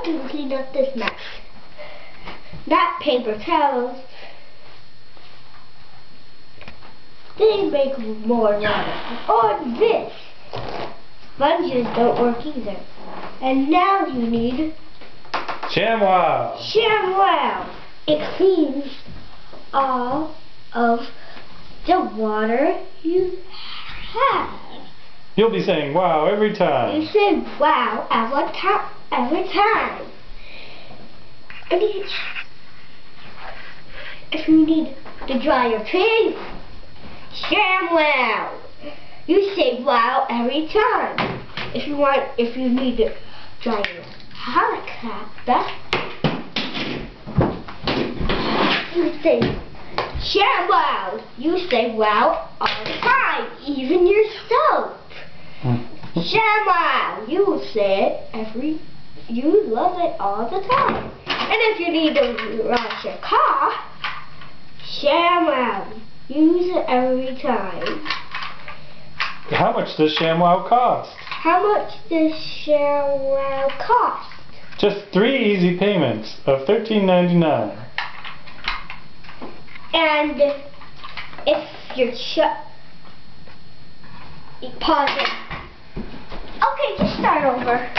to clean up this mess. Not paper towels. They make more water. Or this. Sponges don't work either. And now you need ShamWow! ShamWow. It cleans all of the water you have. You'll be saying wow every time. You say wow every time. And if you need to dry your clothes, ShamWow. You say wow every time. If you need to dry your helicopter, you say ShamWow. You say wow all the time, even your soap. ShamWow. You say it you love it all the time. And if you need to wash your car, ShamWow. Use it every time. How much does ShamWow cost? How much does ShamWow cost? Just 3 easy payments of $13.99. And if you're pause it. Okay, just start over.